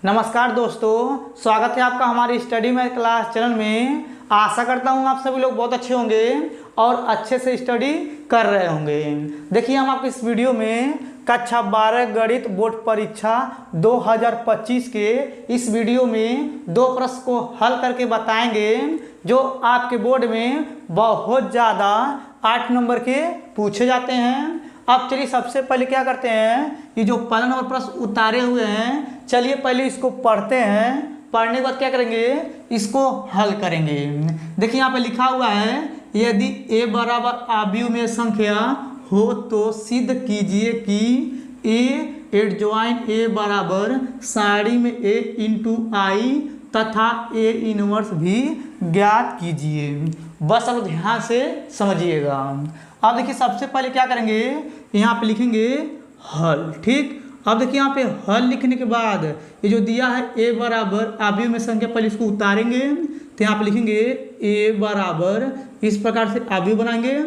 नमस्कार दोस्तों, स्वागत है आपका हमारी स्टडी मैथ क्लास चैनल में। आशा करता हूँ आप सभी लोग बहुत अच्छे होंगे और अच्छे से स्टडी कर रहे होंगे। देखिए, हम आपको इस वीडियो में कक्षा 12 गणित बोर्ड परीक्षा 2025 के इस वीडियो में दो प्रश्न को हल करके बताएंगे जो आपके बोर्ड में बहुत ज़्यादा 8 नंबर के पूछे जाते हैं। अब चलिए सबसे पहले क्या करते हैं, ये जो पहला नंबर प्रश्न उतारे हुए हैं, चलिए पहले इसको पढ़ते हैं। पढ़ने के बाद क्या करेंगे, इसको हल करेंगे। देखिए यहाँ पे लिखा हुआ है, यदि a बराबर आव्यूह में संख्या हो तो सिद्ध कीजिए कि a एडजॉइन a बराबर साड़ी में a इंटू आई तथा a इनवर्स भी ज्ञात कीजिए। बस अब ध्यान से समझिएगा। अब देखिए सबसे पहले क्या करेंगे, यहाँ पे लिखेंगे हल। ठीक, अब देखिए यहाँ पे हल लिखने के बाद ये जो दिया है a बराबर आव्यूह में संख्या, पहले इसको उतारेंगे तो यहाँ पे लिखेंगे a बराबर, इस प्रकार से आव्यूह बनाएंगे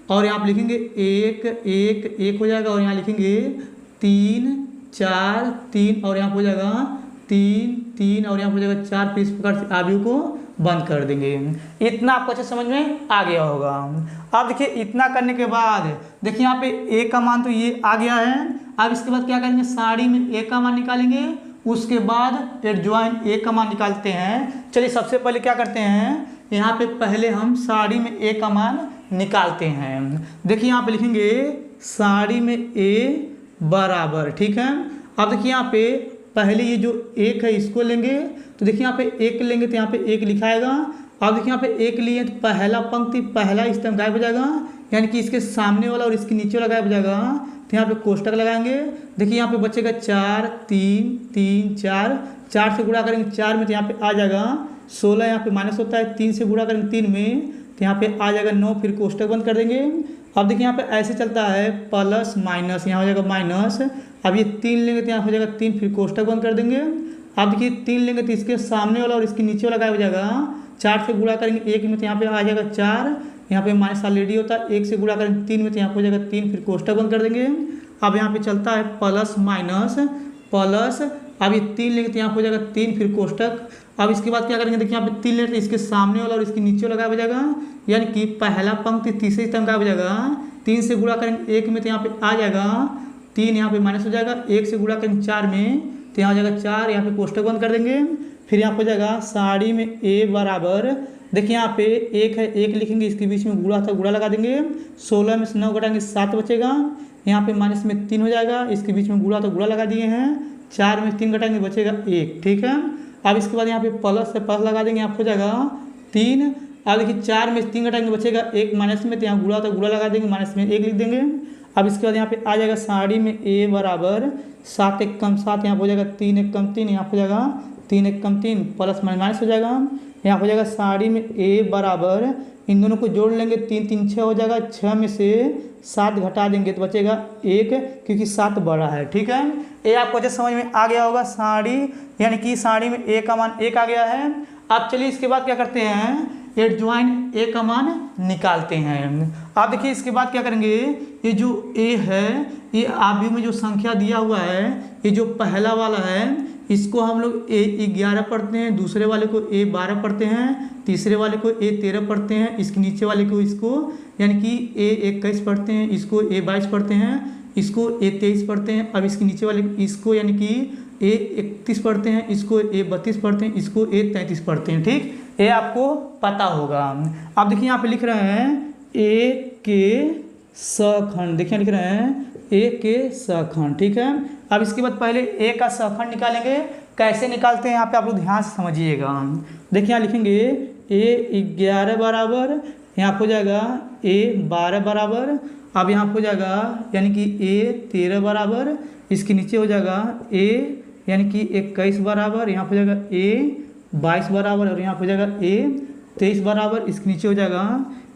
और यहाँ पे लिखेंगे 1 1 1 हो जाएगा और यहाँ लिखेंगे 3 4 3 और यहाँ हो जाएगा 3 3 और यहाँ हो जाएगा 4। फिर इस प्रकार से आव्यूह को बंद कर देंगे। इतना आपको अच्छे समझ में आ गया होगा। अब देखिए इतना करने के बाद देखिए यहाँ पे a का मान तो ये आ गया है। अब इसके बाद क्या करेंगे, साड़ी में a का मान निकालेंगे, उसके बाद एडजॉइन a का मान निकालते हैं। चलिए सबसे पहले क्या करते हैं, यहाँ पे पहले हम साड़ी में a का मान निकालते हैं। देखिए यहाँ पे लिखेंगे साड़ी में a बराबर, ठीक है। अब देखिए यहाँ पे पहले ये जो 1 है इसको लेंगे, तो देखिए यहाँ पे 1 लेंगे तो यहाँ पे 1 लिखाएगा। अब देखिए यहाँ पे 1 लिए तो पहला पंक्ति पहला स्तंभ गायब हो जाएगा, यानी कि इसके सामने वाला और इसके नीचे वाला गायब हो जाएगा। तो यहाँ पे कोष्टक लगाएंगे। देखिए यहाँ पे बचेगा 4 3 3 4, 4 से गुणा करेंगे 4 में तो यहाँ पे आ जाएगा 16। यहाँ पे माइनस होता है, 3 से गुणा करेंगे 3 में तो यहाँ पे आ जाएगा 9। फिर कोष्टक बंद कर देंगे। अब देखिए यहाँ पे ऐसे चलता है प्लस माइनस, यहाँ हो जाएगा माइनस। अब ये 3 लेंगे तो यहाँ हो जाएगा 3, फिर कोष्टक बंद कर देंगे। अब देखिए 3 लेंगे तो इसके सामने वाला और इसके नीचे वाला गायब हो जाएगा। 4 से गुणा करेंगे 1 में तो यहाँ पे आ जाएगा 4, यहाँ पे माइनस ऑलरेडी होता है। 1 से गुणा करेंगे 3 में तो यहाँ हो जाएगा 3, फिर कोष्टक बंद कर देंगे। अब यहाँ पे चलता है प्लस माइनस प्लस। अब ये 3 लेंगे तो यहाँ हो जाएगा 3, फिर कोष्टक। अब इसके बाद क्या करेंगे, देखिए यहाँ पे 3 लेंगे तो इसके सामने वाला और इसके नीचे वाला गायब हो जाएगा, यानी कि पहला पंक्ति तीसरे स्तंभ गायब हो जाएगा। 3 से गुणा करेंगे 1 में तो यहाँ पे आ जाएगा 3, यहाँ पे माइनस हो जाएगा। 1 से गुणा करेंगे 4 में तो यहाँ हो जाएगा 4, यहाँ पे कोष्टक बंद कर देंगे। फिर यहाँ हो जाएगा साड़ी में a बराबर, देखिए यहाँ पे 1 है, 1 लिखेंगे, इसके बीच में गुणा था, गुणा लगा देंगे। 16 में से 9 घटाएंगे 7 बचेगा। यहाँ पे माइनस में 3 हो जाएगा, इसके बीच में गुणा तो गुणा लगा दिए हैं। 4 में 3 घटाएंगे बचेगा 1, ठीक है। अब इसके बाद यहाँ पे प्लस से प्लस लगा देंगे, यहाँ हो जाएगा 3। अब देखिए 4 में 3 घटाएंगे बचेगा 1, माइनस में तो यहाँ गुणा तो गुणा लगा देंगे, माइनस में 1 लिख देंगे। अब इसके बाद यहाँ पे आ जाएगा साड़ी में a बराबर 7 1 कम 7, यहाँ हो जाएगा 3 1 कम 3, यहाँ हो जाएगा 3 1 कम 3, प्लस माइनस हो जाएगा। यहाँ हो जाएगा साड़ी में a बराबर, इन दोनों को जोड़ लेंगे 3 3 6 हो जाएगा। 6 में से 7 घटा देंगे तो बचेगा 1, क्योंकि 7 बड़ा है, ठीक है। ये आपको अच्छे समझ में आ गया होगा। साड़ी यानी कि साड़ी में a का मान 1 आ गया है। अब चलिए इसके बाद क्या करते हैं, एडजॉइन a का मान निकालते हैं। आप देखिए इसके बाद क्या करेंगे, ये जो a है, ये आव्यूह में जो संख्या दिया हुआ है, ये जो पहला वाला है इसको हम लोग a11 पढ़ते हैं, दूसरे वाले को a12 पढ़ते हैं, तीसरे वाले को a13 पढ़ते हैं, इसके नीचे वाले को इसको यानी कि a21 पढ़ते हैं, इसको a22 पढ़ते हैं, इसको a23 पढ़ते हैं। अब इसके नीचे वाले इसको यानी कि a31 पढ़ते हैं, इसको a32 पढ़ते हैं, इसको a33 पढ़ते हैं, ठीक। ये आपको पता होगा। अब देखिए यहाँ पे लिख रहे हैं a के सखंड, देखिए लिख रहे हैं a के सखंड, ठीक है। अब इसके बाद पहले a का सखंड निकालेंगे। कैसे निकालते हैं यहाँ पे आप लोग ध्यान से समझिएगा। देखिए यहाँ लिखेंगे a11 बराबर, यहाँ हो जाएगा a12 बराबर। अब यहाँ हो जाएगा यानी कि a13 बराबर, इसके नीचे हो जाएगा a यानी कि 21 बराबर, यहाँ हो जाएगा a22 बराबर और यहाँ हो जाएगा a23 बराबर, इसके नीचे हो जाएगा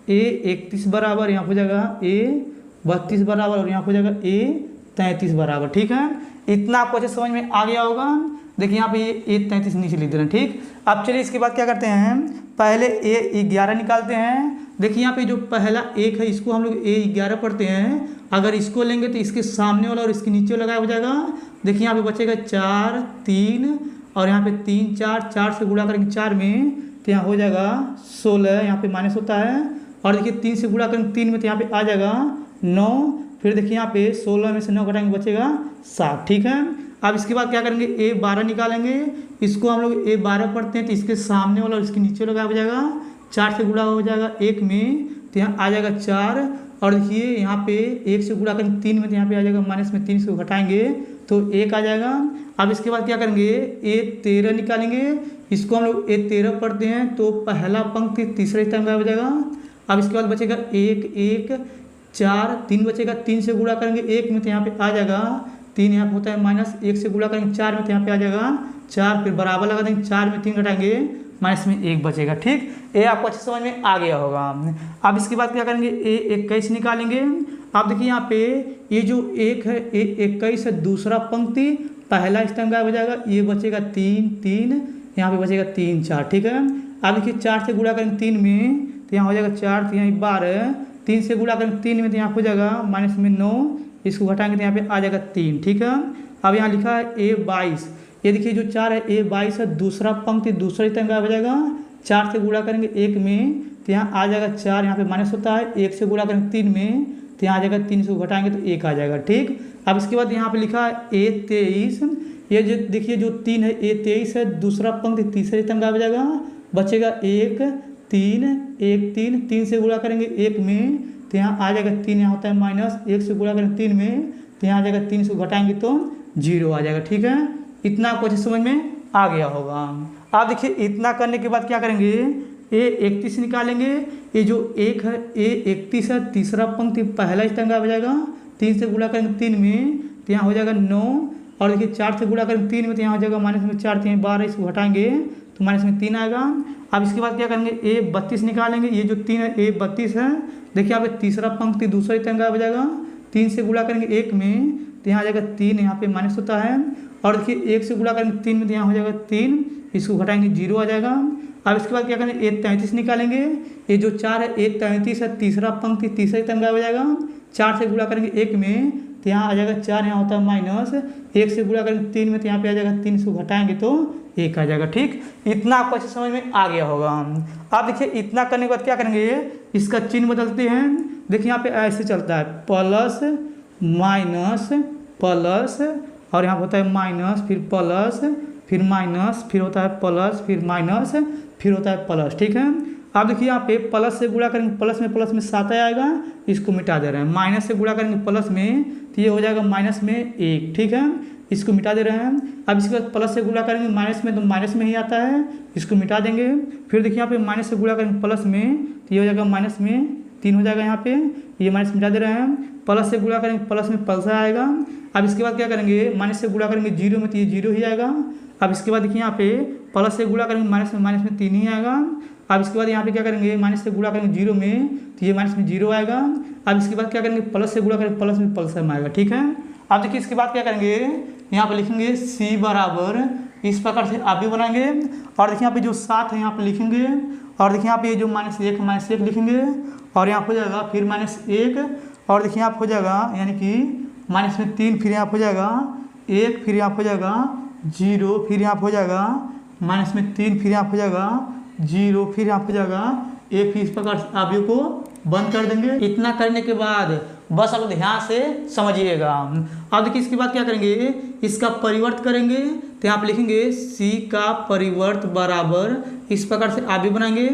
a31 बराबर, यहाँ हो जाएगा a32 बराबर और यहाँ हो जाएगा a33 बराबर, ठीक है। इतना आपको अच्छे समझ में आ गया होगा। देखिए यहाँ पे ये a33 नीचे लिख दे रहे हैं, ठीक। अब चलिए इसके बाद क्या करते हैं, पहले a11 निकालते हैं। देखिए यहाँ पे जो पहला 1 है इसको हम लोग a11 पढ़ते हैं। अगर इसको लेंगे तो इसके सामने वाला और इसके नीचे वाला गायब हो जाएगा। देखिए यहाँ पे बचेगा 4 3 और यहाँ पे 3 4 4 से गुणा करेंगे 4 में तो यहाँ हो जाएगा 16, यहाँ पे माइनस होता है। और देखिए 3 से गुणा करेंगे 3 में तो यहाँ पे आ जाएगा 9। फिर देखिए यहाँ पे 16 में से 9 घटाएंगे बचेगा 7। ठीक है, अब इसके बाद क्या करेंगे A12 निकालेंगे। इसको हम लोग A12 पढ़ते हैं तो इसके सामने वाला और इसके नीचे वाला हो जाएगा 4 से गुणा हो जाएगा 1 में तो यहाँ आ जाएगा 4। और देखिए यहाँ पे 1 से गुणा करेंगे 3 में तो यहाँ पे आ जाएगा माइनस में 3 से घटाएंगे तो 1 आ जाएगा। अब इसके बाद क्या करेंगे A13 निकालेंगे। इसको हम लोग A13 पढ़ते हैं तो पहला पंक्ति तीसरे स्थान का हो जाएगा। अब इसके बाद बचेगा 1 1 4 3 बचेगा। 3 से गुणा करेंगे 1 में तो यहाँ पे आ जाएगा 3, यहाँ पे होता है माइनस। 1 से गुणा करेंगे 4 में तो यहाँ पे आ जाएगा 4, फिर बराबर लगा देंगे 4 में 3 घटाएंगे माइनस में 1 बचेगा। ठीक, ये आपको अच्छे समझ में आ गया होगा। अब इसके बाद क्या करेंगे A21 निकालेंगे। आप देखिए यहाँ पे ये जो 1 है A21 है, दूसरा पंक्ति पहला स्तंभ हो जाएगा, ये बचेगा 3 3, यहाँ पे बचेगा 3 4। ठीक है, अब देखिए 4 से गुणा करेंगे 3 में तो यहाँ हो जाएगा 4, तो यहाँ 12। 3 से गुणा करेंगे 3 में तो यहाँ हो जाएगा माइनस में 9, इसको घटाएंगे तो यहाँ पे आ जाएगा 3। ठीक है, अब यहाँ लिखा है A22। ये देखिए जो 4 है A22 है, दूसरा पंक्ति दूसरा स्तंभ हो जाएगा। 4 से गुणा करेंगे 1 में तो यहाँ आ जाएगा 4, यहाँ पे माइनस होता है। 1 से गुणा करेंगे 3 में तो यहाँ आ जाएगा 3 से घटाएंगे तो 1 आ जाएगा। ठीक, अब इसके बाद यहाँ पे लिखा है A23। ये जो देखिए जो 3 है A23 है, दूसरा पंक्ति तीसरे स्तंभ हो जाएगा। बचेगा 1 3 1 3। 3 से गुणा करेंगे 1 में तो यहाँ आ जाएगा 3, यहाँ होता है माइनस। 1 से गुणा करेंगे 3 में तो यहाँ आ जाएगा 3 से घटाएंगे तो 0 आ जाएगा। ठीक है, इतना आपको अच्छे समझ में आ गया होगा। आप देखिए इतना करने के बाद क्या करेंगे A31 निकालेंगे। ये जो 1 है A31 है, तीसरा पंक्ति पहला स्तंभ हो जाएगा। 3 से गुणा करेंगे 3 में तो यहाँ हो जाएगा 9। और देखिए 4 से गुणा करेंगे 3 में तो यहाँ हो जाएगा माइनस में 4, 3 12, इसको घटाएंगे तो माइनस में 3 आएगा। अब इसके बाद क्या करेंगे A32 निकालेंगे। ये जो 3 है A32 है, देखिए यहाँ पे तीसरा पंक्ति दूसरा स्तंभ हो जाएगा। 3 से गुणा करेंगे 1 में तो यहाँ आ जाएगा 3, यहाँ पे माइनस होता है। और देखिए 1 से गुणा करेंगे 3 में तो यहाँ हो जाएगा 3, इसको घटाएंगे 0 आ जाएगा। अब इसके बाद क्या करेंगे A33 निकालेंगे। ये जो 4 है A33 है, तीसरा पंक्ति तीसरा स्तंभ हो जाएगा। 4 से गुणा करेंगे 1 में तो यहाँ आ जाएगा 4, यहाँ होता है माइनस। 1 से गुणा करेंगे 3 में तो यहाँ पे आ जाएगा 3, इसको घटाएंगे तो 1 आ जाएगा। ठीक, इतना आपको अच्छे समझ में आ गया होगा। आप देखिए इतना करने के बाद क्या करेंगे, इसका चिन्ह बदलते हैं। देखिए यहाँ पे ऐसे चलता है प्लस माइनस प्लस, और यहाँ होता है माइनस फिर प्लस फिर माइनस, फिर होता है प्लस फिर माइनस फिर होता है प्लस। ठीक है, अब देखिए यहाँ पे प्लस से गुणा करेंगे प्लस में 7 आएगा, इसको मिटा दे रहे हैं। माइनस से गुणा करेंगे प्लस में तो ये हो जाएगा माइनस में 1। ठीक है, इसको मिटा दे रहे हैं। अब इसके बाद प्लस से गुणा करेंगे माइनस में तो माइनस में ही आता है, इसको मिटा देंगे। फिर देखिए यहाँ पे माइनस से गुणा करेंगे प्लस में तो ये हो जाएगा माइनस में 3 हो जाएगा। यहाँ पे ये माइनस मिटा दे रहे हैं। प्लस से गुणा करेंगे प्लस में प्लस आएगा। अब इसके बाद क्या करेंगे माइनस से गुणा करेंगे 0 में तो ये 0 ही आएगा। अब इसके बाद देखिए यहाँ पे प्लस से गुणा करेंगे माइनस में 3 ही आएगा। अब इसके बाद यहाँ पे क्या करेंगे माइनस से गुणा करेंगे 0 में तो ये माइनस में 0 आएगा। अब इसके बाद क्या करेंगे प्लस से गुणा करेंगे प्लस में प्लस में आएगा। ठीक है, अब देखिए इसके बाद क्या करेंगे यहाँ पे लिखेंगे C बराबर, इस प्रकार से आप भी बनाएंगे। और देखिए यहाँ पे जो 7 है यहाँ पे लिखेंगे। और देखिए यहाँ पे ये जो -1 लिखेंगे और यहाँ हो जाएगा फिर -1। और देखिए यहाँ हो जाएगा यानी कि माइनस में 3, फिर यहाँ हो जाएगा 1, फिर यहाँ हो जाएगा 0, फिर यहाँ हो जाएगा माइनस में 3, फिर यहाँ हो जाएगा 0, फिर यहाँ हो जाएगा 1। फिर इस प्रकार से आप को बंद कर देंगे। इतना करने के बाद बस आप ध्यान से समझिएगा। अब देखिए इसके बाद क्या करेंगे, इसका परिवर्त करेंगे तो यहाँ पे लिखेंगे C का परिवर्त बराबर, इस प्रकार से आप भी बनाएंगे।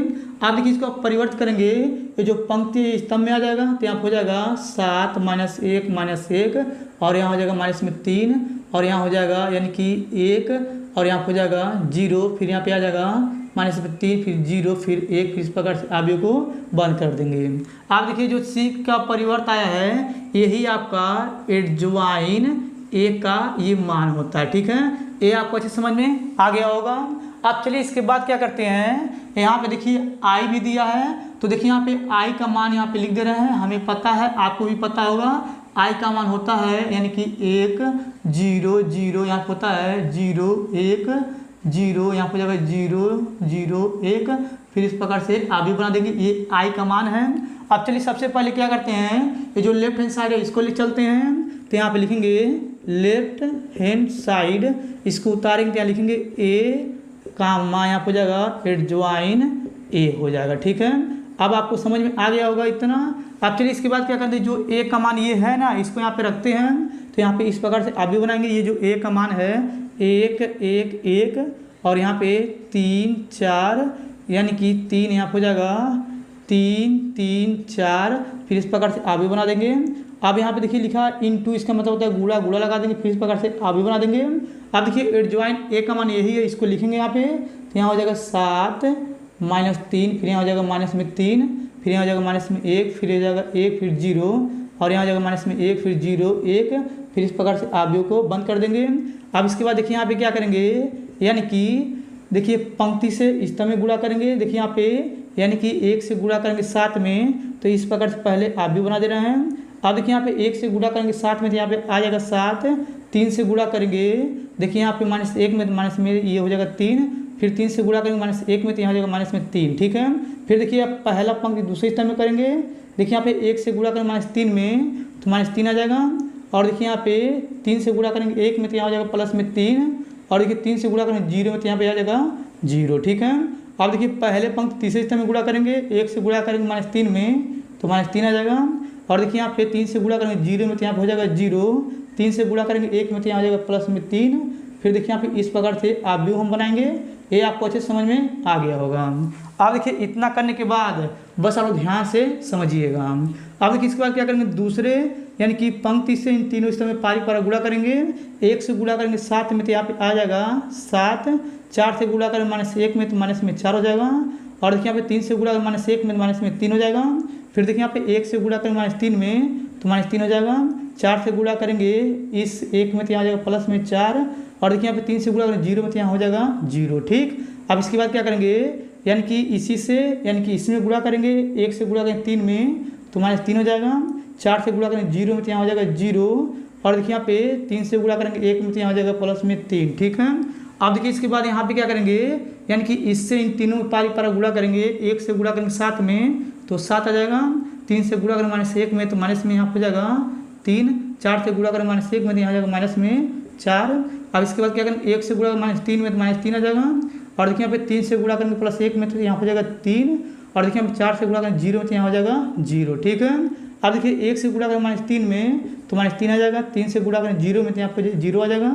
आप देखिए इसका परिवर्त करेंगे, ये जो पंक्ति स्तंभ में आ जाएगा तो यहाँ हो जाएगा 7 -1 और यहाँ हो जाएगा माइनस में 3 और यहाँ हो जाएगा यानी कि 1 और यहाँ हो जाएगा 0, फिर यहाँ पे आ जाएगा माइनस में 3, फिर 0, फिर 1। फिर इस प्रकार से आप को बंद कर देंगे। आप देखिए जो C का परिवर्त आया है यही आपका एडजॉइन A का ये मान होता है। ठीक है, ये आपको अच्छे समझ में आ गया होगा। अब चलिए इसके बाद क्या करते हैं, यहाँ पे देखिए I भी दिया है तो देखिए यहाँ पे I का मान यहाँ पे लिख दे रहे हैं। हमें पता है, आपको भी पता होगा, I का मान होता है यानी कि 1 0 0, यहाँ पे होता है 0 1 0, यहाँ पे जाएगा 0 0 1। फिर इस प्रकार से आप भी बना देंगे, ये I का मान है। अब चलिए सबसे पहले क्या करते हैं, ये जो लेफ्ट हैंड साइड है इसको ले चलते हैं तो यहाँ पे लिखेंगे लेफ्ट हैंड साइड इसको उतारेंगे, क्या लिखेंगे ए कामा, यहाँ हो जाएगा एडजॉइन ए हो जाएगा। ठीक है, अब आपको समझ में आ गया होगा इतना। अब चलिए इसके बाद क्या करते हैं, जो ए का मान ये है ना, इसको यहाँ पे रखते हैं। तो यहाँ पे इस प्रकार से आप भी बनाएंगे। ये जो ए का मान है 1 1 1 और यहाँ पे 3 4, यानी कि 3 यहाँ हो जाएगा 3 3 4। फिर इस प्रकार से आप भी बना देंगे। अब यहाँ पे देखिए लिखा इनटू, इसका मतलब होता है गुणा, गुणा लगा देंगे। फिर इस प्रकार से आप भी बना देंगे। अब देखिए एडजॉइन ए का मान यही है, इसको लिखेंगे यहाँ पे। तो यहाँ हो जाएगा 7 -3, फिर यहाँ हो जाएगा -3, फिर यहाँ हो जाएगा -1, फिर हो जाएगा 1, फिर 0 और यहाँ हो जाएगा -1, फिर 0 1। फिर इस प्रकार से आप को बंद कर देंगे। अब इसके बाद देखिए यहाँ पे क्या करेंगे, यानी कि देखिए पंक्ति से स्तंभ में गुणा करेंगे। देखिए यहाँ पे यानी कि 1 से गुणा करेंगे 7 में, तो इस प्रकार से पहले आप भी बना दे रहे हैं। अब देखिए यहाँ पे 1 से गुणा करेंगे 7 में, तो यहाँ पे आ जाएगा 7। 3 से गुणा करेंगे, देखिए यहाँ पे -1 में, तो माइनस में ये हो जाएगा 3। फिर 3 से गुणा करेंगे -1 में, तो यहाँ हो जाएगा -3। ठीक है, फिर देखिए आप पहला पंक्ति दूसरे स्तंभ में करेंगे। देखिए यहाँ पे 1 से गुणा करेंगे -3 में, तो -3 आ जाएगा। और देखिए यहाँ पे 3 से गुणा करेंगे 1 में, तो यहाँ हो जाएगा +3। और देखिए 3 से गुणा करेंगे 0 में, तो यहाँ पे आ जाएगा 0। ठीक है, अब देखिए पहले पंक्ति तीसरे स्तंभ में गुणा करेंगे। 1 से गुणा करेंगे -3 में, तो -3 आ जाएगा। और देखिए यहाँ पे 3 से गुणा करेंगे 0 में, तो यहाँ पे हो जाएगा 0। 3 से गुणा करेंगे 1 में, तो यहाँ आ जाएगा +3। फिर देखिए यहाँ पे इस प्रकार से आप भी हम बनाएंगे। ये आपको अच्छे समझ में आ गया होगा। अब देखिए इतना करने के बाद बस आप ध्यान से समझिएगा। अब देखिए इसके बाद क्या करेंगे, दूसरे यानी कि पंक्ति से इन तीनों स्तंभ में पारी पारा गुणा करेंगे। 1 से गुणा करेंगे 7 में, तो यहाँ पे आ जाएगा 7। 4 से गुणा करेंगे -1 में, तो -4 हो जाएगा। और देखिए यहाँ पे 3 से गुणा करेंगे -1 में, तो -3 हो जाएगा। फिर देखिए यहाँ पे 1 से गुणा करेंगे -3 में, तो -3 हो जाएगा। 4 से गुणा करेंगे इस 1 में, तो यहाँ हो जाएगा +4। और देखिए यहाँ पे 3 से गुणा करेंगे 0 में, तो यहाँ हो जाएगा 0। ठीक, अब इसके बाद क्या करेंगे, यानी कि इसी से यानी कि इसमें गुणा करेंगे। 1 से गुणा करेंगे 3 में, तो -3 हो जाएगा। 4 से गुणा करेंगे 0 में, तो यहाँ हो जाएगा 0। और देखिए यहाँ पे 3 से गुणा करेंगे 1 में, तो यहाँ हो जाएगा +3। ठीक है, अब देखिए इसके बाद यहाँ पे क्या करेंगे, यानी कि इससे इन तीनों पारी पारा गुणा करेंगे। 1 से गुणा करेंगे 7 में, तो 7 आ जाएगा। 3 से गुणा करेंगे -1 में, तो माइनस में यहाँ हो जाएगा 3। 4 से गुणा करेंगे -1 में, तो यहाँ हो जाएगा -4। अब इसके बाद क्या करेंगे, 1 से गुणा करेंगे -3 में, तो -3 आ जाएगा। और देखिए यहाँ पे 3 से गुणा करेंगे +1 में, तो यहाँ हो जाएगा 3। और देखिए यहाँ पे 4 से गुणा करेंगे 0 में, तो यहाँ हो जाएगा 0। ठीक है, अब देखिए 1 से गुणा करेंगे -3 में, तो -3 आ जाएगा। 3 से गुणा करेंगे 0 में, तो यहाँ पे 0 आ जाएगा।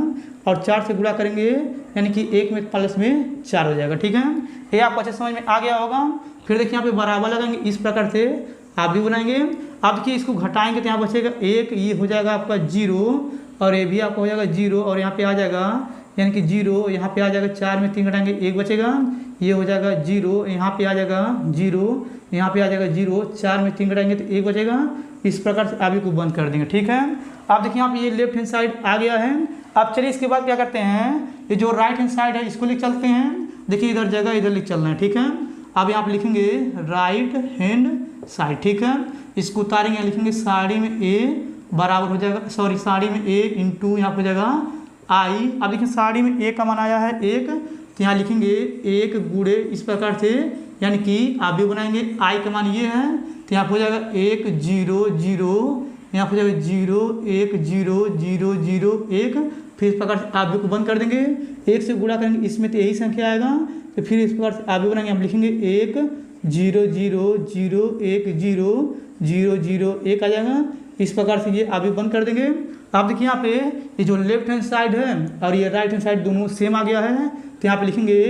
और 4 से गुणा करेंगे यानी कि 1 में +4 हो जाएगा। ठीक है, ये आपको अच्छे समझ में आ गया होगा। फिर देखिए यहाँ पे बराबर लगाएंगे, इस प्रकार से आप भी बनाएंगे। अब देखिए इसको घटाएंगे, तो यहाँ बचेगा 1, ये हो जाएगा आपका 0 और ये भी आपका हो जाएगा 0। और यहाँ पे आ जाएगा यानी कि 0, यहाँ पे आ जाएगा 4 में 3 घटाएंगे 1 बचेगा, ये हो जाएगा 0। यहाँ पे आ जाएगा 0, यहाँ पे आ जाएगा 0। 4 में 3 घटाएंगे तो 1 बचेगा। इस प्रकार से आप को बंद कर देंगे। ठीक है, अब देखिए यहाँ पे ये लेफ्ट हैंड साइड आ गया है। अब चलिए इसके बाद क्या करते हैं, ये जो राइट हैंड साइड है इसको लिख चलते हैं। देखिए इधर जगह इधर लिख चलना है। ठीक है, अब यहाँ पे लिखेंगे राइट हैंड साइड। ठीक है, इसको उतारेंगे, लिखेंगे साड़ी में ए बराबर हो जाएगा, सॉरी साड़ी में ए इंटू यहाँ पे हो जाएगा आई। अब देखिए साड़ी में ए का मान आया है 1, तो यहाँ लिखेंगे 1 गुणे इस प्रकार से, यानी कि आप भी बनाएंगे आई का मान ये है, तो यहाँ हो जाएगा 1 0 0, यहाँ हो जाएगा 0 1 0 0 0 1। फिर इस प्रकार से आप भी को बंद कर देंगे। 1 से गुणा करेंगे इसमें तो यही संख्या आएगा, तो फिर इस प्रकार से आप भी बनाएंगे। हम लिखेंगे 1 0 0 0 1 0 0 0 1 आ जाएगा। इस प्रकार से ये आप भी बंद कर देंगे। आप देखिए यहाँ पे ये जो लेफ्ट हैंड साइड है और ये राइट हैंड साइड दोनों सेम आ गया है, तो यहाँ पे लिखेंगे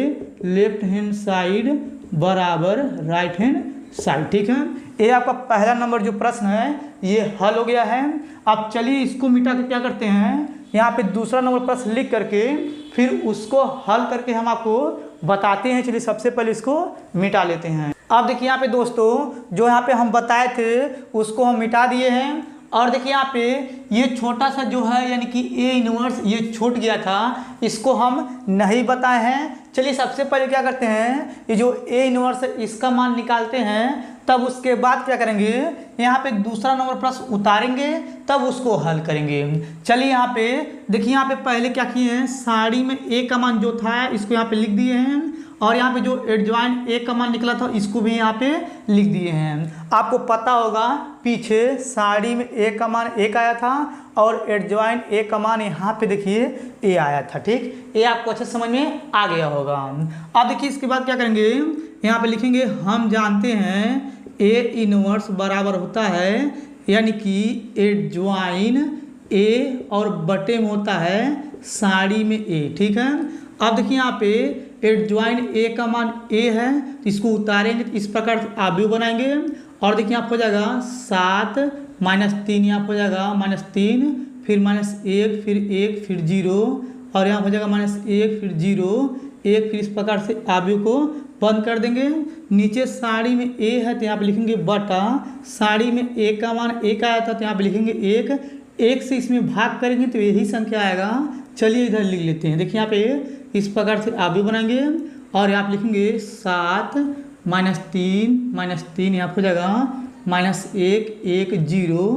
लेफ्ट हैंड साइड बराबर राइट हैंड साइड। ठीक है, ये आपका पहला नंबर जो प्रश्न है ये हल हो गया है। अब चलिए इसको मिटा के क्या करते हैं, यहाँ पे दूसरा नंबर प्रश्न लिख करके फिर उसको हल करके हम आपको बताते हैं। चलिए सबसे पहले इसको मिटा लेते हैं। अब देखिए यहाँ पे दोस्तों जो यहाँ पे हम बताए थे उसको हम मिटा दिए हैं। और देखिए यहाँ पे ये छोटा सा जो है यानी कि ए इनवर्स ये छूट गया था, इसको हम नहीं बताए हैं। चलिए सबसे पहले क्या करते हैं, ये जो ए इनवर्स है इसका मान निकालते हैं, तब उसके बाद क्या करेंगे, यहाँ पे दूसरा नंबर प्रश्न उतारेंगे तब उसको हल करेंगे। चलिए यहाँ पे देखिए, यहाँ पे पहले क्या किए हैं, साड़ी में ए का मान जो था इसको यहाँ पे लिख दिए हैं, और यहाँ पे जो एडजॉइन ए का मान निकला था इसको भी यहाँ पे लिख दिए हैं। आपको पता होगा पीछे साड़ी में ए का मान 1 आया था, और एडजॉइन ए का मान यहाँ पे देखिए ए आया था। ठीक, ये आपको अच्छे समझ में आ गया होगा। अब देखिए इसके बाद क्या करेंगे, यहाँ पे लिखेंगे हम जानते हैं ए इनवर्स बराबर होता है, यानी कि एडजॉइन ए और बटे में होता है साड़ी में ए। ठीक है, अब देखिए यहाँ पे एडजॉइन ए का मान ए है, तो इसको उतारेंगे तो इस प्रकार से आव्यूह बनाएंगे। और देखिए यहाँ हो जाएगा 7 -3, यहाँ हो जाएगा -3, फिर -1, फिर 1, फिर 0, और यहाँ हो जाएगा -1, फिर 0, 1, फिर इस प्रकार से आव्यूह को बंद कर देंगे। नीचे साड़ी में ए है तो यहाँ पे लिखेंगे बटा, साड़ी में ए का मान 1 आया था तो यहाँ पे लिखेंगे 1 से इसमें भाग करेंगे तो यही संख्या आएगा। चलिए इधर लिख लेते हैं। देखिए यहाँ पे इस प्रकार से आव्यूह बनाएंगे और यहाँ पे लिखेंगे 7 -3 यहाँ हो जाएगा -1, 1, 0,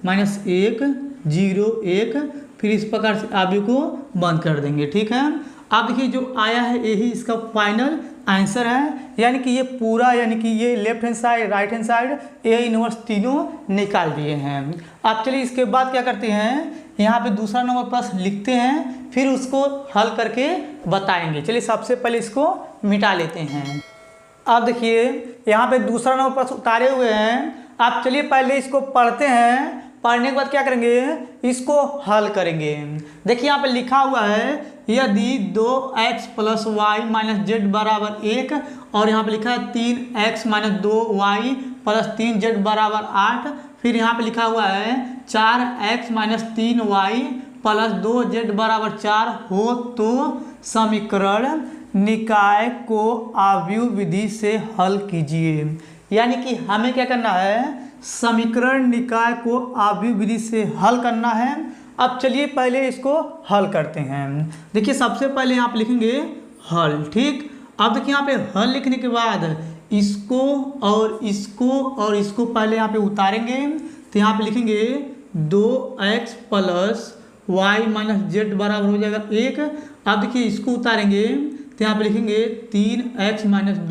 -1, 0, 1, फिर इस प्रकार से आव्यूह को बंद कर देंगे। ठीक है, अब देखिए जो आया है यही इसका फाइनल आंसर है, यानी कि ये पूरा, यानी कि ये left hand side, right hand side, A inverse तीनों निकाल दिए हैं। अब चलिए इसके बाद क्या करते हैं, यहाँ पे दूसरा नंबर प्रश्न लिखते हैं, फिर उसको हल करके बताएंगे। चलिए सबसे पहले इसको मिटा लेते हैं। अब देखिए यहाँ पे दूसरा नंबर प्रश्न उतारे हुए हैं। अब चलिए पहले इसको पढ़ते हैं, पढ़ने के बाद क्या करेंगे, इसको हल करेंगे। देखिए यहाँ पे लिखा हुआ है यदि 2x + y - z बराबर 1, और यहाँ पे लिखा है 3x - 2y + 3z बराबर 8, फिर यहाँ पे लिखा हुआ है 4x - 3y + 2z बराबर 4 हो तो समीकरण निकाय को आव्यूह विधि से हल कीजिए। यानी कि हमें क्या करना है, समीकरण निकाय को आव्यूह विधि से हल करना है। अब चलिए पहले इसको हल करते हैं। देखिए सबसे पहले यहाँ पे लिखेंगे हल। ठीक, अब देखिए यहाँ पे हल लिखने के बाद इसको और इसको और इसको पहले यहाँ पे उतारेंगे, तो यहाँ पे लिखेंगे 2x + y - z बराबर हो जाएगा 1। अब देखिए इसको उतारेंगे तो यहाँ पे लिखेंगे 3x -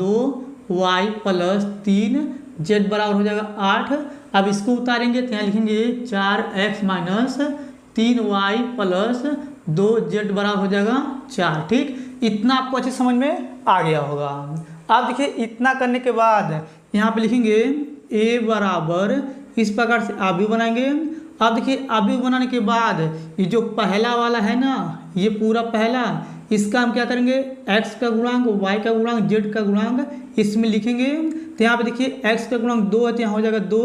2y + 3z बराबर हो जाएगा 8। अब इसको उतारेंगे तो यहाँ लिखेंगे 4x - 3y + 2z बराबर हो जाएगा 4। ठीक, इतना आपको अच्छे समझ में आ गया होगा। अब देखिए इतना करने के बाद यहाँ पे लिखेंगे a बराबर, इस प्रकार से आव्यूह बनाएंगे। अब देखिए आव्यूह बनाने के बाद ये जो पहला वाला है ना, ये पूरा पहला, इसका हम क्या करेंगे, x का गुणांक, y का गुणांक, z का गुणांक इसमें लिखेंगे। तो यहाँ पे देखिए x का गुणांक 2 है तो यहाँ हो जाएगा 2,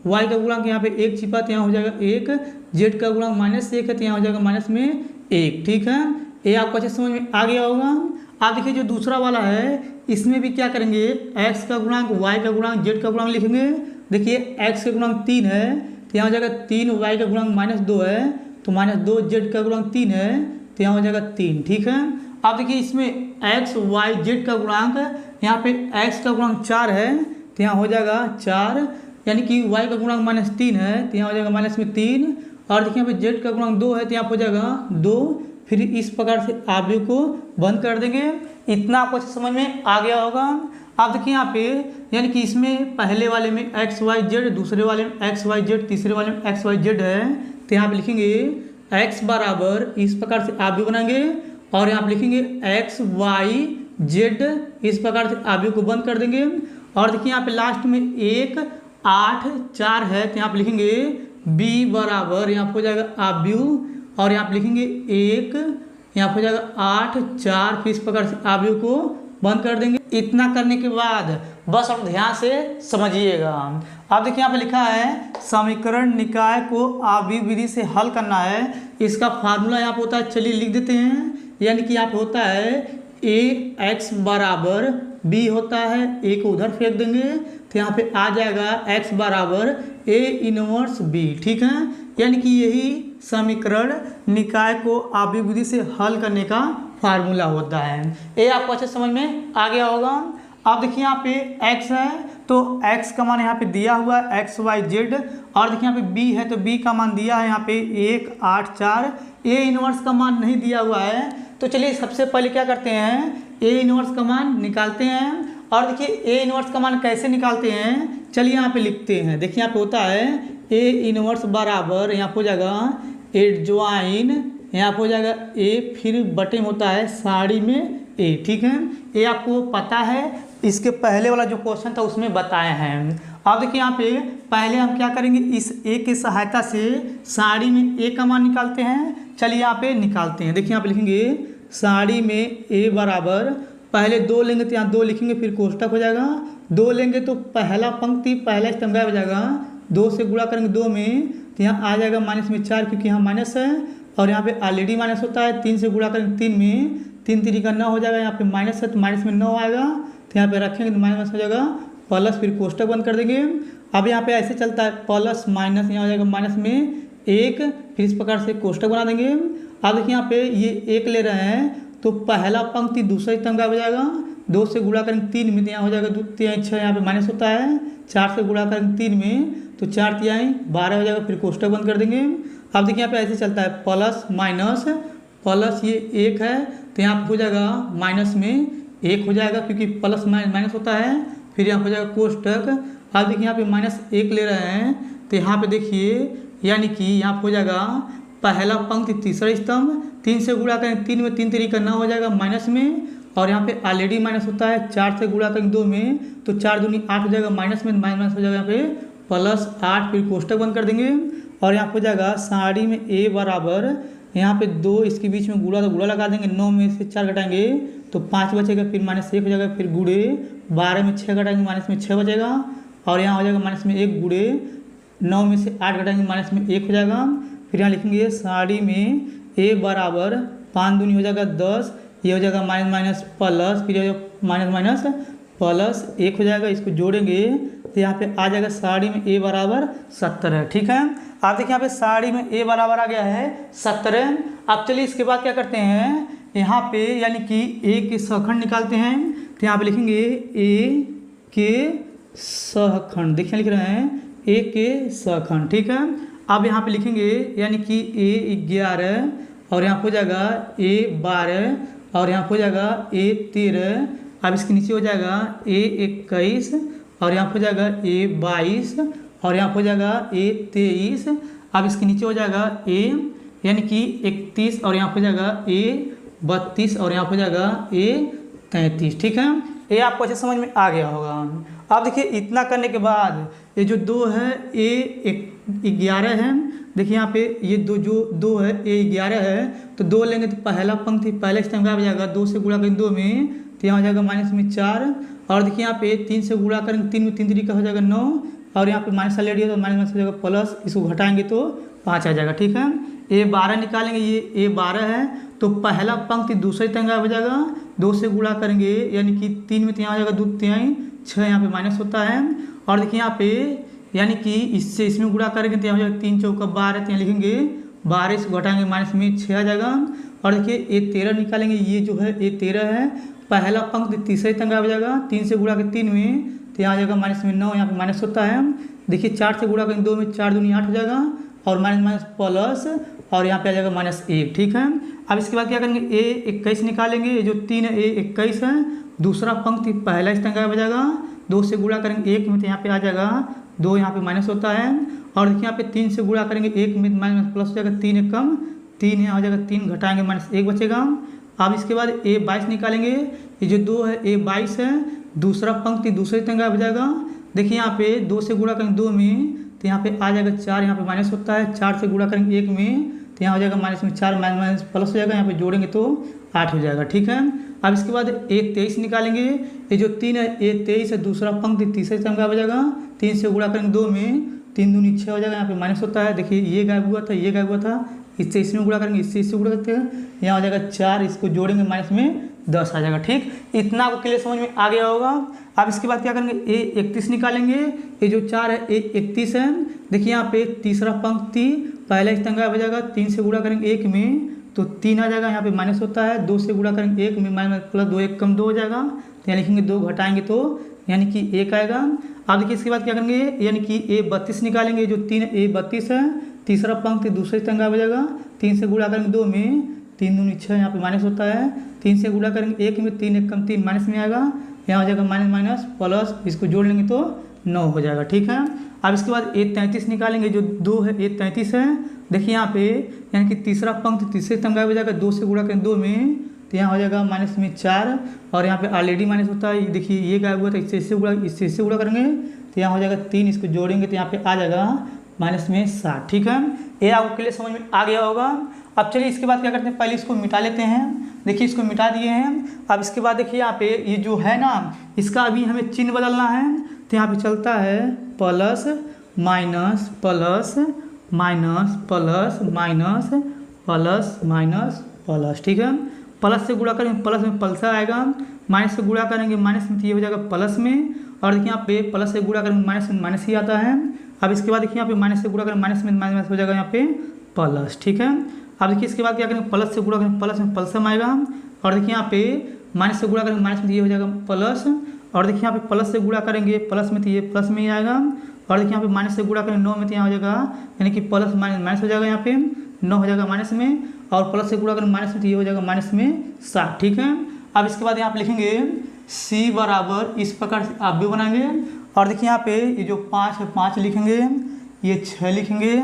y का गुणांक यहाँ पे 1 छिपा तो यहाँ हो जाएगा 1, z का गुणांक -1 है तो यहाँ हो जाएगा -1। ठीक है, ये आपको अच्छे समझ में आ गया होगा। अब देखिए जो दूसरा वाला है इसमें भी क्या करेंगे, x का गुणांक, y का गुणांक, z का गुणांक लिखेंगे। देखिए x का गुणांक 3 है तो यहाँ हो जाएगा 3, y का गुणांक -2 है तो -2, z का गुणांक 3 है तो यहाँ हो जाएगा 3। ठीक है, अब देखिए इसमें x, y, z का गुणांक, यहाँ पे x का गुणांक 4 है तो यहाँ हो जाएगा 4, यानी कि y का गुणांक -3 है तो यहाँ हो जाएगा -3, और देखिए यहाँ पे z का गुणांक 2 है तो यहाँ हो जाएगा 2। फिर इस प्रकार से आव्यूह को बंद कर देंगे। इतना आपको समझ में आ गया होगा। अब देखिए यहाँ पे, यानी कि इसमें पहले वाले में x, y, z, दूसरे वाले में x, y, z, तीसरे वाले में x, y, z है तो यहाँ पे लिखेंगे x बराबर, इस प्रकार से आव्यूह बनाएंगे और यहाँ पे लिखेंगे x, y, z, इस प्रकार से आव्यूह को बंद कर देंगे। और देखिए यहाँ पे लास्ट में 1, 8, 4 है तो यहाँ पे लिखेंगे b बराबर, यहाँ पे हो जाएगा आव्यूह, और यहाँ पे लिखेंगे 1, यहाँ पे हो जाएगा 8, 4, फिर इस प्रकार से आव्यूह को बंद कर देंगे। इतना करने के बाद बस अब ध्यान से समझिएगा। अब देखिए यहाँ पे लिखा है समीकरण निकाय को आव्यूह विधि से हल करना है। इसका फार्मूला यहाँ पे होता है, चलिए लिख देते हैं। यानी कि यहाँ पे होता है ax बराबर b होता है, a को उधर फेंक देंगे तो यहाँ पे आ जाएगा x बराबर a इनवर्स b। ठीक है, यानी कि यही समीकरण निकाय को आव्यूह विधि से हल करने का फार्मूला होता है। ये आपको अच्छे समझ में आ गया होगा। अब देखिए यहाँ पे x है तो x का मान यहाँ पे दिया हुआ है x, y, z, और देखिए यहाँ पे b है तो b का मान दिया है यहाँ पे 1, 8, 4। a इनवर्स का मान नहीं दिया हुआ है तो चलिए सबसे पहले क्या करते हैं, a इनवर्स का मान निकालते हैं। और देखिए a इनवर्स का मान कैसे निकालते हैं, चलिए यहाँ पे लिखते हैं। देखिए यहाँ पे होता है ए इनवर्स बराबर यहाँ पर हो जाएगा एडजॉइन, यहाँ पर हो जाएगा ए, फिर बटे में होता है साड़ी में ए, ठीक है। ये आपको पता है, इसके पहले वाला जो क्वेश्चन था उसमें बताया है। अब देखिए यहाँ पे पहले हम क्या करेंगे, इस ए की सहायता से साड़ी में ए का मान निकालते हैं। चलिए यहाँ पे निकालते हैं। देखिए यहाँ पे लिखेंगे साड़ी में ए बराबर, पहले 2 लेंगे तो यहाँ 2 लिखेंगे, फिर कोष्टक हो जाएगा। 2 लेंगे तो पहला पंक्ति पहला स्तंभ गायब हो जाएगा। 2 से गुणा करेंगे 2 में तो यहाँ आ जाएगा माइनस में 4, क्योंकि यहाँ माइनस है और यहाँ पे ऑलरेडी माइनस होता है। 3 से गुणा करेंगे 3 में, 3 3 का 9 हो जाएगा। यहाँ पे माइनस है तो माइनस में 9 आएगा, तो यहाँ पे रखेंगे तो माइनस हो जाएगा, प्लस फिर कोष्टक बंद कर देंगे। अब यहाँ पे ऐसे चलता है प्लस माइनस, यहाँ हो जाएगा माइनस में 1, फिर इस प्रकार से कोष्टक बना देंगे। अब देखिए यहाँ पे ये 1 ले रहे हैं तो पहला पंक्ति दूसरा स्तंभ गायब हो जाएगा। 2 से गुणा करेंगे 3 में तो यहाँ हो जाएगा 2 3 6, यहाँ पे माइनस होता है। 4 से गुणा करेंगे 3 में तो 4 3 12 हो जाएगा, फिर कोष्टक बंद कर देंगे। अब देखिए यहाँ पे ऐसे चलता है प्लस माइनस, प्लस ये 1 है तो यहाँ पे हो जाएगा माइनस में 1 हो जाएगा, क्योंकि प्लस माइनस होता है। फिर यहाँ हो जाएगा कोष्टक। अब देखिए यहाँ पे माइनस 1 ले रहे हैं तो यहाँ पे देखिए, यानी कि यहाँ हो जाएगा पहला पंक्ति तीसरा स्तंभ, 3 से गुणा करें 3 में 3 3 का 9 हो जाएगा माइनस में, और यहाँ पे ऑलरेडी माइनस होता है। 4 से गुणा करें 2 में तो 4 दूनी 8 हो जाएगा, माइनस में माइनस हो जाएगा यहाँ पे प्लस 8, फिर कोष्टक बंद कर देंगे। और यहाँ हो जाएगा साड़ी में ए बराबर, यहाँ पे 2 इसके बीच में गुणा तो गुणा लगा देंगे, 9 में से 4 घटाएंगे तो 5 बचेगा, फिर माइनस 1 हो जाएगा, फिर गुड़े 12 में 6 घटाएंगे माइनस में 6 बचेगा, और यहाँ हो जाएगा माइनस में 1 गुड़े 9 में से 8 घटाएंगे माइनस में 1 हो जाएगा। फिर यहाँ लिखेंगे साड़ी में ए बराबर 5 दूनी हो जाएगा 10, ये हो जाएगा माइनस माइनस प्लस, फिर हो जाएगा माइनस माइनस प्लस 1 हो जाएगा, इसको जोड़ेंगे तो यहाँ पे आ जाएगा साड़ी में ए बराबर 70 है, ठीक है। आप देखिए यहाँ पे साड़ी में ए बराबर आ गया है 70। अब चलिए इसके बाद क्या करते हैं, यहाँ पे यानी कि ए के सहखंड निकालते हैं। तो यहाँ पे लिखेंगे ए के सहखंड, देखिए लिख रहे हैं ए के सहखंड, ठीक है। अब यहाँ पे लिखेंगे यानी कि ए 11 और यहाँ हो जाएगा ए 12 और यहाँ हो जाएगा ए 13। अब इसके नीचे हो जाएगा ए 21 और यहाँ हो जाएगा ए 22 और यहाँ हो जाएगा ए 23। अब इसके नीचे हो जाएगा ए यानी कि 31 और यहाँ हो जाएगा ए 32 और यहाँ हो जाएगा ए 33, ठीक है। ये आपको अच्छे समझ में आ गया होगा। अब देखिए इतना करने के बाद ये जो 2 है ए 11 है, देखिए यहाँ पे ये जो 2 है ए 11 है, तो 2 लेंगे तो पहला पंक्ति पहले स्तंभ गायब हो जाएगा। 2 से गुणा करेंगे 2 में तो यहाँ हो जाएगा माइनस में 4, और देखिए यहाँ पे 3 से गुणा करेंगे 3 में 3 3 का हो जाएगा 9, और यहाँ पे माइनस ऑलरेडी है तो माइनस हो जाएगा प्लस, इसको घटाएंगे तो 5 आ जाएगा, ठीक है। ए 12 निकालेंगे, ये ए 12 है तो पहला पंक्ति दूसरे स्तंभ गायब हो जाएगा। 2 से गुणा करेंगे यानी कि 3 में तो यहाँ आ जाएगा 2 3 6, यहाँ पे माइनस होता है। और देखिए यहाँ पे यानी कि इससे इसमें गुणा करेंगे तो यहाँ हो जाएगा 3 चौका 12, तो यहाँ लिखेंगे 12, इसको घटाएंगे माइनस में 6 आ जाएगा। और देखिए ए 13 निकालेंगे, ये जो है ए 13 है, पहला पंक्ति तीसरे स्तंभ गायब हो जाएगा। 3 से गुणा के 3 में तो यहाँ आ जाएगा माइनस में 9, यहाँ पे माइनस होता है। देखिए 4 से गुणा करेंगे 2 में 4 दूनी 8 हो जाएगा और माइनस माइनस प्लस, और यहाँ पे आ जाएगा -1, ठीक है। अब इसके बाद क्या करेंगे ए 21 निकालेंगे, ये जो 3 है ए 21 है, दूसरा पंक्ति पहला स्तंभ गायब हो जाएगा। 2 से गुणा करेंगे 1 में तो यहाँ पे आ जाएगा 2, यहाँ पे माइनस होता है। और देखिए यहाँ पे 3 से गुणा करेंगे 1 में माइनस प्लस हो जाएगा, 3 1 कम 3 यहाँ हो जाएगा 3, घटाएंगे -1 बचेगा। अब इसके बाद ए 22 निकालेंगे, ये जो 2 है ए 22 है, दूसरा पंक्ति दूसरे स्तंभ गायब हो जाएगा। देखिए यहाँ पे 2 से गुणा करेंगे 2 में तो यहाँ पे आ जाएगा 4, यहाँ पे माइनस होता है। 4 से गुणा करेंगे 1 में तो यहाँ हो जाएगा माइनस में 4, माइनस प्लस हो जाएगा, यहाँ पे जोड़ेंगे तो 8 हो जाएगा, ठीक है। अब इसके बाद ए 23 निकालेंगे, ये जो 3 है ए 23 है, दूसरा पंक्ति तीसरे स्तंभ गायब हो जाएगा। 3 से गुणा करेंगे 2 में 3 दूनी 6 हो जाएगा, यहाँ पे माइनस होता है। देखिए ये गायब हुआ था, ये गायब हुआ था, इससे इसमें गुणा करेंगे, इससे गुणा करते हैं, यहाँ हो जाएगा 4, इसको जोड़ेंगे माइनस में 10 आ जाएगा, ठीक। इतना आपको क्लियर समझ में आ गया होगा। अब इसके बाद क्या करेंगे ए 31 निकालेंगे, ये जो 4 है ए 31 है, देखिए यहाँ पे तीसरा पंक्ति पहला स्तंभ गायब हो जाएगा। 3 से गुणा करेंगे 1 में तो 3 आ जाएगा, यहाँ पे माइनस होता है। 2 से गुणा करेंगे 1 में माइनस प्लस 2 1 कम 2 हो जाएगा, तो यहाँ लिखेंगे 2, घटाएंगे तो यानी कि 1 आएगा। अब देखिए इसके बाद क्या करेंगे यानी कि ए 32 निकालेंगे, जो 3 ए 32 है, तीसरा पंक्ति दूसरे स्तंभ गायब हो जाएगा। 3 से गुणा करेंगे 2 में 3 दूनी 6, यहाँ पे माइनस होता है। 3 से गुणा करेंगे 1 में 3 1 कम 3 माइनस में आएगा, यहाँ हो जाएगा माइनस माइनस प्लस, इसको जोड़ लेंगे तो 9 हो जाएगा, ठीक है। अब इसके बाद A33 निकालेंगे, जो 2 है A33 है। देखिए यहाँ पे यानी कि तीसरा पंक्ति तीसरे स्तंभ गायब हो जाएगा, 2 से गुणा करें 2 में तो यहाँ हो जाएगा माइनस में 4, और यहाँ पे ऑलरेडी माइनस होता है, देखिए ये गायब हुआ था, इससे गुणा करेंगे तो यहाँ हो जाएगा 3, इसको जोड़ेंगे तो यहाँ पे आ जाएगा माइनस में 7। ठीक है, ये आपके लिए समझ में आ गया होगा। अब चलिए इसके बाद क्या करते हैं, पहले इसको मिटा लेते हैं। देखिए इसको मिटा दिए हैं। अब इसके बाद देखिए यहाँ पे ये जो है ना, इसका अभी हमें चिन्ह बदलना है, तो यहाँ पे चलता है plus minus plus minus plus minus plus minus plus. ठीक है, प्लस से गुणा करेंगे प्लस में प्लस आएगा, माइनस से गुणा करेंगे माइनस में तो ये हो जाएगा प्लस में, और देखिए यहाँ पे प्लस से गुणा करेंगे माइनस में माइनस ही आता है। अब इसके बाद देखिए यहाँ पे माइनस से गुणा करेंगे माइनस में माइनस हो जाएगा यहाँ पे प्लस। ठीक है, अब देखिए इसके बाद क्या करेंगे, प्लस से गुणा करेंगे प्लस में प्लस आएगा, और देखिए यहाँ पे माइनस से गुणा करेंगे माइनस में तो ये हो जाएगा प्लस, और देखिए यहाँ पे प्लस से गुणा करेंगे प्लस में तो ये प्लस में ही आएगा, और देखिए यहाँ पे माइनस से गुणा करेंगे 9 में तो यहाँ हो जाएगा यानी कि प्लस माइनस माइनस हो जाएगा, यहाँ पे 9 हो जाएगा माइनस में, और प्लस से गुणा करेंगे माइनस में तो ये हो जाएगा माइनस में 7। ठीक है, अब इसके बाद यहाँ पे लिखेंगे C बराबर, इस प्रकार से आप भी बनाएंगे, और देखिए यहाँ पे ये जो 5 है 5 लिखेंगे, ये 6 लिखेंगे,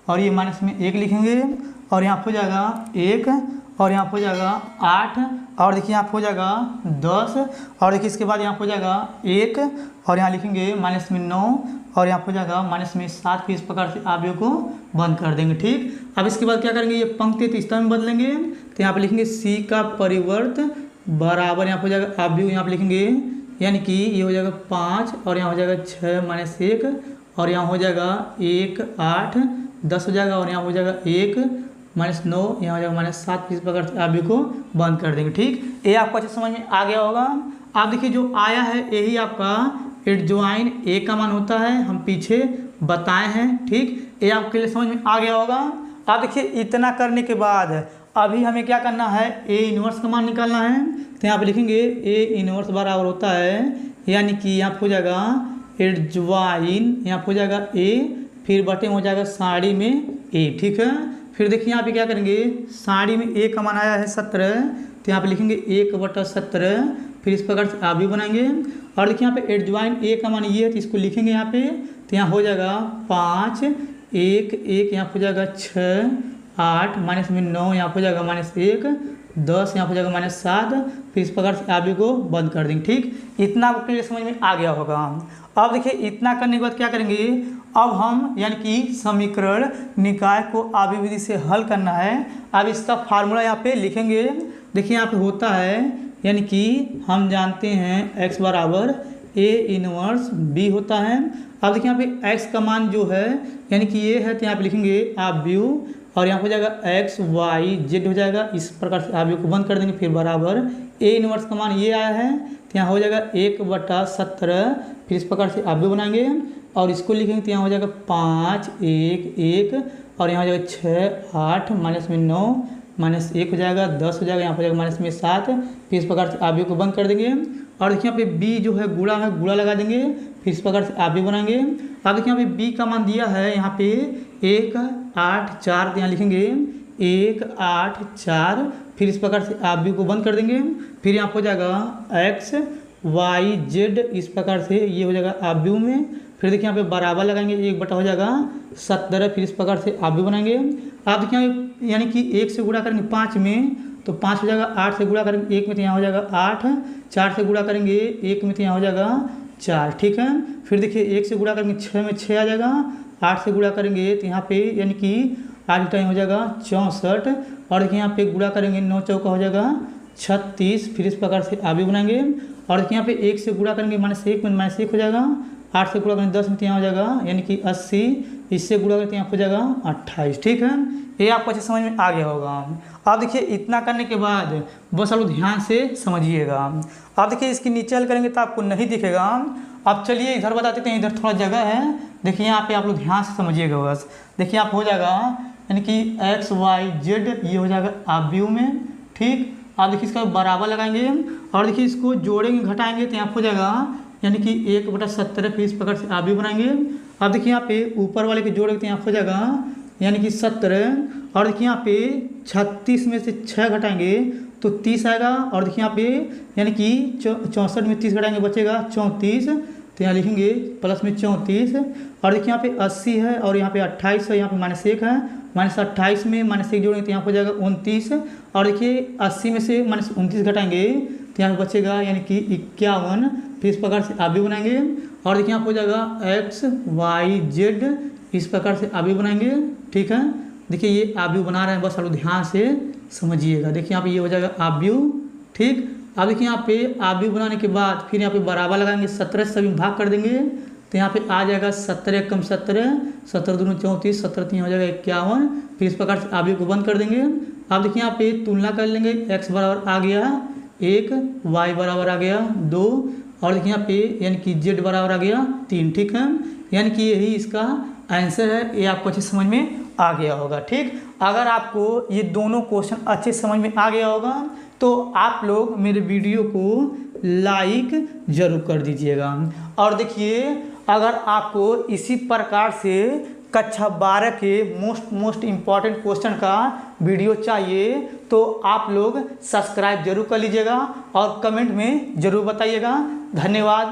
और ये माइनस में 1 लिखेंगे, और यहाँ हो जाएगा 1, और यहाँ हो जाएगा 8, और देखिए यहाँ हो जाएगा 10, और देखिए इसके बाद यहाँ हो जाएगा 1, और यहाँ लिखेंगे माइनस में 9, और यहाँ हो जाएगा माइनस में 7। फिर इस प्रकार से आप को बंद कर देंगे। ठीक, अब इसके बाद क्या करेंगे, ये पंक्ति तो स्तंभ में बदलेंगे, तो यहाँ पे लिखेंगे C का परिवर्त बराबर, यहाँ हो जाएगा आप भी यहाँ पे लिखेंगे, यानी कि ये हो जाएगा 5, और यहाँ हो जाएगा 6 माइनस 1, और यहाँ हो जाएगा 1 8 10 हो जाएगा, और यहाँ हो जाएगा 1 माइनस 9, यहाँ हो जाएगा माइनस 7। इस प्रकार से आप भी को बंद कर देंगे। ठीक, ये आपको अच्छे समझ में आ गया होगा। आप देखिए जो आया है यही आपका एडजॉइन ए का मान होता है, हम पीछे बताए हैं। ठीक, ये आपके लिए समझ में आ गया होगा। आप देखिए इतना करने के बाद अभी हमें क्या करना है, ए इनवर्स का मान निकालना है, तो यहाँ पे लिखेंगे ए इनवर्स बराबर होता है, यानी कि यहाँ हो जाएगा एडजॉइन, यहाँ हो जाएगा ए, फिर बटे में हो जाएगा साड़ी में ए। ठीक है, फिर देखिए यहाँ पे क्या करेंगे, साड़ी में ए का मान आया है 17, तो यहाँ पे लिखेंगे 1/17। फिर इस प्रकार से आप भी बनाएंगे, और देखिए यहाँ पे एडजॉइन ए का मान ये है, तो इसको लिखेंगे यहाँ पे, तो यहाँ हो जाएगा 5 1 1, यहाँ हो जाएगा 6 8 माइनस में 9, यहाँ हो जाएगा माइनस 1 10, यहाँ हो जाएगा माइनस 7। फिर इस प्रकार से आप भी को बंद कर देंगे। ठीक, इतना आपको क्लियर समझ में आ गया होगा। अब देखिए इतना करने के बाद क्या करेंगे, अब हम यानी कि समीकरण निकाय को आवी विधि से हल करना है। अब इसका फार्मूला यहाँ पे लिखेंगे। देखिए यहाँ पे होता है, यानी कि हम जानते हैं x बराबर ए इनवर्स बी होता है। अब देखिए यहाँ पे x का मान जो है यानी कि ये है, तो यहाँ पे लिखेंगे आप व्यू, और यहाँ हो जाएगा x y z हो जाएगा। इस प्रकार से आप व्यू को बंद कर देंगे, फिर बराबर ए इनवर्स का मान ये आया है, तो यहाँ हो जाएगा 1/17। फिर इस प्रकार से आप भी बनाएंगे, और इसको लिखेंगे तो यहाँ हो जाएगा 5 1 1, और यहाँ हो जाएगा 6 8 माइनस में 9 माइनस 1 हो जाएगा 10 हो जाएगा, यहाँ हो जाएगा माइनस में 7। फिर इस प्रकार से आप भी को बंद कर देंगे, और देखिए यहाँ पे b जो है गुणा है, गुणा लगा देंगे। फिर इस प्रकार से आप भी बनाएंगे। अब देखिए यहाँ पे b का मान दिया है यहाँ पे 1 8 4, तो यहाँ लिखेंगे 1 8 4। फिर इस प्रकार से आप भी को बंद कर देंगे। फिर यहाँ हो जाएगा x y z, इस प्रकार से ये हो जाएगा आप व्यू में। फिर देखिए यहाँ पे बराबर लगाएंगे, 1 हो जाएगा 17। फिर इस प्रकार से आप भी बनाएंगे। आप देखिए यानी कि 1 से गुणा करेंगे 5 में तो 5 हो जाएगा, 8 से गुणा करेंगे 1 में तो यहाँ हो जाएगा 8, 4 से गुणा करेंगे 1 में तो यहाँ हो जाएगा 4। ठीक है, फिर देखिए 1 से गुणा करेंगे 6 में 6 आ जाएगा, 8 से गुणा करेंगे तो यहाँ पे यानी कि 8 टाइम हो जाएगा 64, और देखिए यहाँ पे गुणा करेंगे 9 चौका हो जाएगा 36। फिर इस प्रकार से आप भी बनाएंगे। और देखिए यहाँ पे 1 से गुणा करेंगे -1 में -1 हो जाएगा, 8 से गुणा करेंगे 10 में तो यहाँ हो जाएगा यानी कि 80, इससे गुणा करते यहाँ हो जाएगा 28। ठीक है, ये आपको अच्छे समझ में आ गया होगा। अब देखिए इतना करने के बाद बस आप लोग ध्यान से समझिएगा। आप देखिए इसकी नीचे हल करेंगे तो आपको नहीं दिखेगा। अब चलिए इधर बता देते हैं, इधर थोड़ा जगह है। देखिए यहाँ पे आप लोग ध्यान से समझिएगा बस। देखिए आप हो जाएगा यानी कि x y z, ये हो जाएगा आप व्यू में। ठीक, आप देखिए इसका बराबर लगाएंगे, और देखिए इसको जोड़ेंगे घटाएंगे तो यहाँ हो जाएगा यानी कि 1/17। फिर इस प्रकार से आप भी बनाएंगे। अब देखिए यहाँ पे ऊपर वाले के जोड़ेंगे तो यहाँ हो जाएगा यानी कि 17, और देखिए यहाँ पे 36 में से 6 घटाएंगे तो 30 आएगा, और देखिए यहाँ पे यानी कि 64 में 30 घटाएंगे बचेगा 34। तो यहाँ लिखेंगे प्लस में 34, और देखिए यहाँ पे 80 है और यहाँ पे 28 है, यहाँ पे -1 है, -28 में -1 जोड़ेंगे तो यहाँ पर हो जाएगा 29, और देखिए 80 में से -29 घटाएंगे तो यहाँ पे बचेगा यानी कि 51। फिर इस प्रकार से आप भी बनाएंगे, और देखिए यहाँ पर हो जाएगा x y z, इस प्रकार से आप भी बनाएंगे। ठीक है, देखिए ये आप भी बना रहे हैं, बस आप लोग ध्यान से समझिएगा। देखिए यहाँ पे ये हो जाएगा आप भी। ठीक, अब देखिए यहाँ पे आप भी बनाने के बाद फिर यहाँ पे बराबर लगाएंगे, 17 से सभी भाग कर देंगे तो यहाँ पे आ जाएगा 17 कम 17, 17 दूनी 34, 17 3 हो जाएगा 51। फिर इस प्रकार से आप भी को बंद कर देंगे। अब देखिए यहाँ पे तुलना कर लेंगे, x बराबर आ गया 1, y बराबर आ गया 2, और देखिए यहाँ पे यानी कि z बराबर आ गया 3। ठीक है, यानी कि यही इसका आंसर है। ये आपको अच्छे समझ में आ गया होगा। ठीक, अगर आपको ये दोनों क्वेश्चन अच्छे समझ में आ गया होगा तो आप लोग मेरे वीडियो को लाइक ज़रूर कर दीजिएगा। और देखिए अगर आपको इसी प्रकार से कक्षा 12 के मोस्ट इम्पॉर्टेंट क्वेश्चन का वीडियो चाहिए तो आप लोग सब्सक्राइब जरूर कर लीजिएगा और कमेंट में ज़रूर बताइएगा। धन्यवाद।